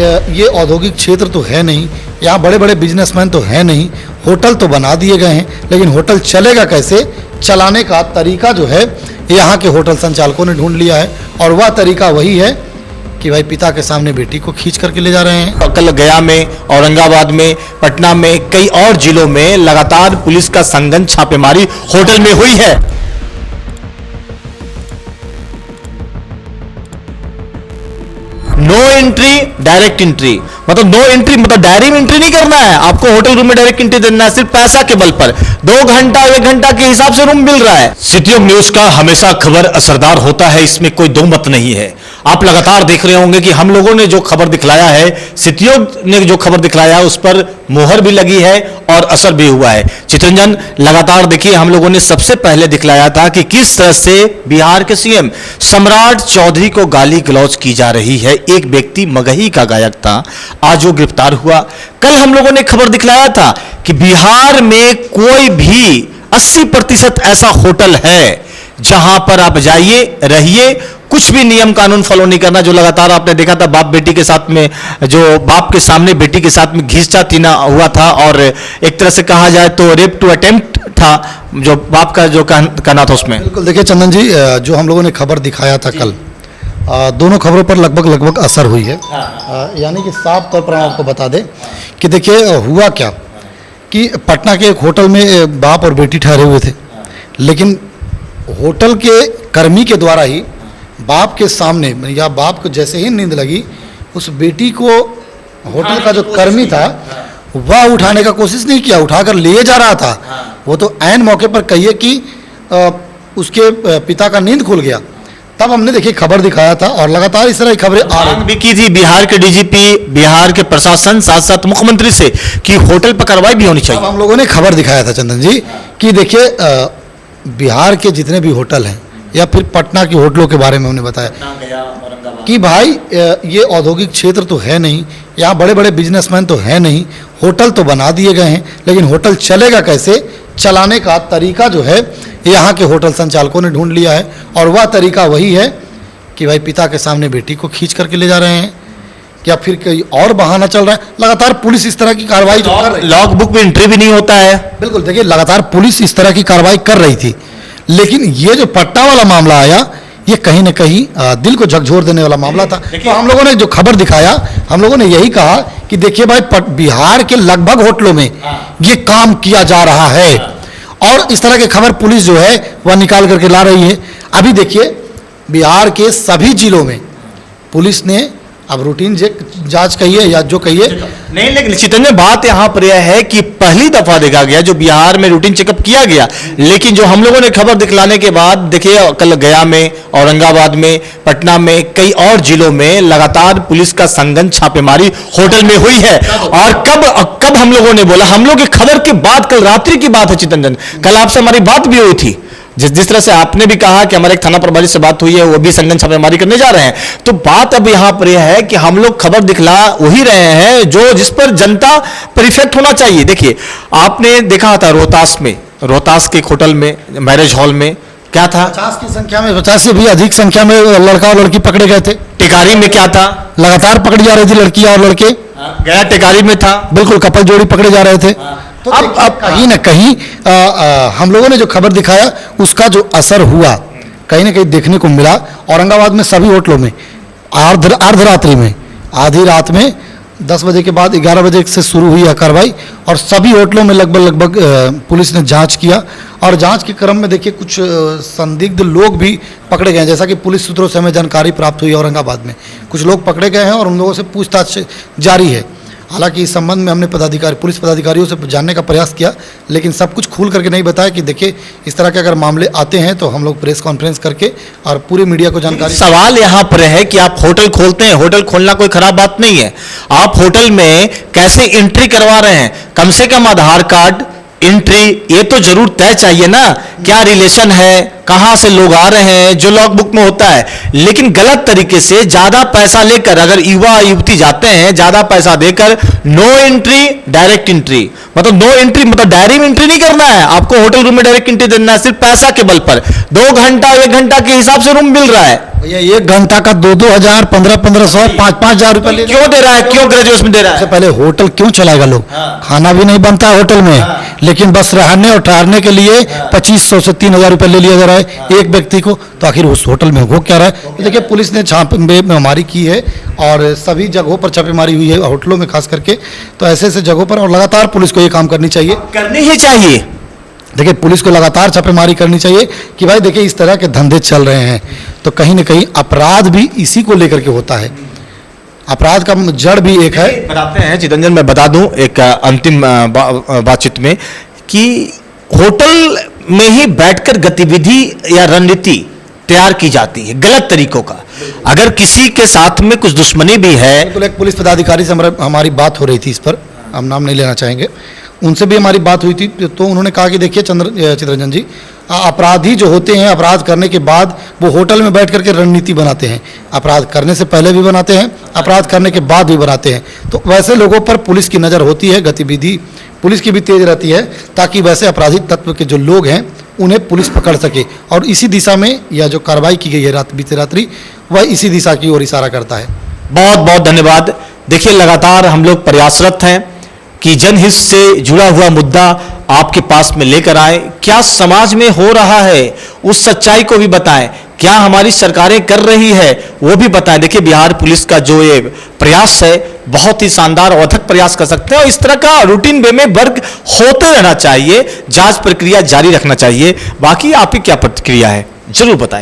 ये औद्योगिक क्षेत्र तो है नहीं, यहाँ बड़े बड़े बिजनेसमैन तो है नहीं, होटल तो बना दिए गए हैं, लेकिन होटल चलेगा कैसे, चलाने का तरीका जो है यहाँ के होटल संचालकों ने ढूंढ लिया है। और वह तरीका वही है कि भाई पिता के सामने बेटी को खींच करके ले जा रहे हैं। कल गया में, औरंगाबाद में, पटना में, कई और जिलों में लगातार पुलिस का संघन छापेमारी होटल में हुई है। नो एंट्री डायरेक्ट एंट्री, मतलब नो एंट्री मतलब डायरी में एंट्री नहीं करना है, आपको होटल रूम में डायरेक्ट एंट्री देना है, सिर्फ पैसा के बल पर 2 घंटा 1 घंटा के हिसाब से रूम मिल रहा है। सिटीयोग न्यूज का हमेशा खबर असरदार होता है, इसमें कोई दो मत नहीं है। आप लगातार देख रहे होंगे कि हम लोगों ने जो खबर दिखलाया है, सिटीयोग ने जो खबर दिखलाया है, उस पर मोहर भी लगी है और असर भी हुआ है। चितरंजन, लगातार देखिए, हम लोगों ने सबसे पहले दिखलाया था कि किस तरह से बिहार के सीएम सम्राट चौधरी को गाली गलौज की जा रही है। एक व्यक्ति मगही का गायक था, आज वो गिरफ्तार हुआ। कल हम लोगों ने खबर दिखलाया था कि बिहार में कोई भी 80% ऐसा होटल है जहां पर आप जाइए, रहिए, कुछ भी नियम कानून फॉलो नहीं करना। जो लगातार आपने देखा था बाप बेटी के साथ में, जो बाप के सामने बेटी के साथ में घींचा हुआ था, और एक तरह से कहा जाए तो रेप टू अटेम्प्ट था, जो बाप का जो कहना था उसमें। बिल्कुल, देखिए चंदन जी, जो हम लोगों ने खबर दिखाया था कल, दोनों खबरों पर लगभग असर हुई है। यानी कि साफ तौर पर हम आपको बता दें कि देखिए हुआ क्या कि पटना के एक होटल में बाप और बेटी ठहरे हुए थे, लेकिन होटल के कर्मी के द्वारा ही बाप के सामने, या बाप को जैसे ही नींद लगी, उस बेटी को होटल का जो कर्मी था वह उठाने का कोशिश नहीं किया, उठाकर ले जा रहा था। वो तो ऐन मौके पर कहिए कि उसके पिता का नींद खुल गया, तब हमने देखिए खबर दिखाया था, और लगातार इस तरह की खबरें आ रही भी की थी बिहार के डीजीपी, बिहार के प्रशासन, साथ साथ मुख्यमंत्री से कि होटल पर कार्रवाई भी होनी चाहिए। हम लोगों ने खबर दिखाया था चंदन जी कि देखिए बिहार के जितने भी होटल हैं, या फिर पटना के होटलों के बारे में हमने बताया कि भाई ये औद्योगिक क्षेत्र तो है नहीं, यहाँ बड़े बड़े बिजनेसमैन तो है नहीं, होटल तो बना दिए गए हैं, लेकिन होटल चलेगा कैसे, चलाने का तरीका जो है यहाँ के होटल संचालकों ने ढूंढ लिया है। और वह तरीका वही है कि भाई पिता के सामने बेटी को खींच करके ले जा रहे हैं, या फिर कोई और बहाना चल रहा है। लगातार पुलिस इस तरह की कार्रवाई कर रही है, लॉग बुक में एंट्री भी नहीं होता है। बिल्कुल, देखिए लगातार पुलिस इस तरह की कार्रवाई कर रही थी, लेकिन ये जो पटना वाला मामला आया, ये कहीं न कहीं दिल को झकझोर देने वाला मामला था। तो हम लोगों ने जो खबर दिखाया, हम लोगों ने यही कहा कि देखिए भाई बिहार के लगभग होटलों में ये काम किया जा रहा है, और इस तरह की खबर पुलिस जो है वह निकाल करके ला रही है। अभी देखिए बिहार के सभी जिलों में पुलिस ने अब रूटीन जांच कहिए या जो कहिए नहीं, लेकिन चितरंजन बात यहाँ पर यह है कि पहली दफा देखा गया जो बिहार में रूटीन चेकअप किया गया, लेकिन जो हम लोगों ने खबर दिखलाने के बाद देखिए कल गया में, औरंगाबाद में, पटना में, कई और जिलों में लगातार पुलिस का संघन छापेमारी होटल में हुई है। और कब हम लोगों ने बोला, हम लोग की खबर के बाद, कल रात्रि की बात है चितरंजन, कल आपसे हमारी बात भी हुई थी, जिस तरह से आपने भी कहा कि हमारे एक थाना प्रभारी से बात हुई है, वो भी संघन छापेमारी करने जा रहे हैं। तो बात अब यहां पर यह है कि हम लोग खबर दिखला वही रहे हैं जो जिस पर जनता पर इफेक्ट होना चाहिए। देखिए आपने देखा था रोहतास के एक होटल में, मैरिज हॉल में क्या था, 50 की संख्या में, 50 से भी अधिक संख्या में लड़का और लड़की पकड़े गए थे। टिकारी में क्या था, लगातार पकड़ी जा रही थी लड़कियां और लड़के, गया टिकारी में था, बिल्कुल कपल जोड़ी पकड़े जा रहे थे। तो अब कहीं ना कहीं हम लोगों ने जो खबर दिखाया उसका जो असर हुआ कहीं ना कहीं देखने को मिला। औरंगाबाद में सभी होटलों में अर्धरात्रि में, आधी रात में 10 बजे के बाद 11 बजे से शुरू हुई है कार्रवाई, और सभी होटलों में लगभग पुलिस ने जांच किया, और जांच के क्रम में देखिए कुछ संदिग्ध लोग भी पकड़े गए, जैसा कि पुलिस सूत्रों से हमें जानकारी प्राप्त हुई। औरंगाबाद में कुछ लोग पकड़े गए हैं और उन लोगों से पूछताछ जारी है। हालांकि इस संबंध में हमने पुलिस पदाधिकारियों से जानने का प्रयास किया, लेकिन सब कुछ खुल करके नहीं बताया कि देखिए इस तरह के अगर मामले आते हैं तो हम लोग प्रेस कॉन्फ्रेंस करके और पूरी मीडिया को जानकारी। सवाल यहाँ पर है कि आप होटल खोलते हैं, होटल खोलना कोई खराब बात नहीं है, आप होटल में कैसे एंट्री करवा रहे हैं, कम से कम आधार कार्ड, एंट्री, ये तो जरूर तय चाहिए ना, क्या रिलेशन है, कहां से लोग आ रहे हैं, जो लॉग बुक में होता है। लेकिन गलत तरीके से ज्यादा पैसा लेकर अगर युवा युवती जाते हैं, ज्यादा पैसा देकर, नो एंट्री डायरेक्ट एंट्री, मतलब नो एंट्री मतलब डायरी में एंट्री नहीं करना है, आपको होटल रूम में डायरेक्ट एंट्री देना है, सिर्फ पैसा के बल पर 2 घंटा 1 घंटा के हिसाब से रूम मिल रहा है। भैया 1 घंटा का 2-2 हजार, 1500, 5-5 हजार रुपए ले क्यों दे रहा है, क्यों ग्रेजुएशन में दे रहा सबसे है? पहले होटल क्यों चलाएगा लोग? खाना भी नहीं बनता है होटल में, लेकिन बस रहने और ठहरने के लिए 2500 से 3000 रुपए ले लिया जा रहा है एक व्यक्ति को। तो आखिर उस होटल में हो क्या रहा है? देखिए पुलिस ने छापेमारी की है और सभी जगहों पर छापेमारी हुई है, होटलों में खास करके। तो ऐसे ऐसे जगहों पर और लगातार पुलिस को ये काम करनी चाहिए, करनी ही चाहिए। देखिए पुलिस को लगातार छापेमारी करनी चाहिए कि भाई देखिए इस तरह के धंधे चल रहे हैं तो कहीं ना कहीं अपराध भी इसी को लेकर के होता है। अपराध का जड़ भी एक है। बताते हैं चितरंजन, मैं बता दूं एक अंतिम बातचीत में कि होटल में ही बैठकर गतिविधि या रणनीति तैयार की जाती है गलत तरीकों का। अगर किसी के साथ में कुछ दुश्मनी भी है, बिल्कुल एक पुलिस पदाधिकारी से हमारी बात हो रही थी, इस पर हम नाम नहीं लेना चाहेंगे, उनसे भी हमारी बात हुई थी। तो उन्होंने कहा कि देखिए चितरंजन जी, अपराधी जो होते हैं अपराध करने के बाद वो होटल में बैठ करके रणनीति बनाते हैं, अपराध करने से पहले भी बनाते हैं, अपराध करने के बाद भी बनाते हैं। तो वैसे लोगों पर पुलिस की नज़र होती है, गतिविधि पुलिस की भी तेज रहती है ताकि वैसे आपराधिक तत्व के जो लोग हैं उन्हें पुलिस पकड़ सके। और इसी दिशा में यह जो कार्रवाई की गई है बीती रात्रि, वह इसी दिशा की ओर इशारा करता है। बहुत बहुत धन्यवाद। देखिए लगातार हम लोग प्रयासरत हैं कि जनहित से जुड़ा हुआ मुद्दा आपके पास में लेकर आए, क्या समाज में हो रहा है उस सच्चाई को भी बताएं, क्या हमारी सरकारें कर रही है वो भी बताएं। देखिए बिहार पुलिस का जो ये प्रयास है बहुत ही शानदार और अथक प्रयास कर सकते हैं और इस तरह का रूटीन वे में वर्क होते रहना चाहिए, जांच प्रक्रिया जारी रखना चाहिए। बाकी आपकी क्या प्रतिक्रिया है जरूर बताएं।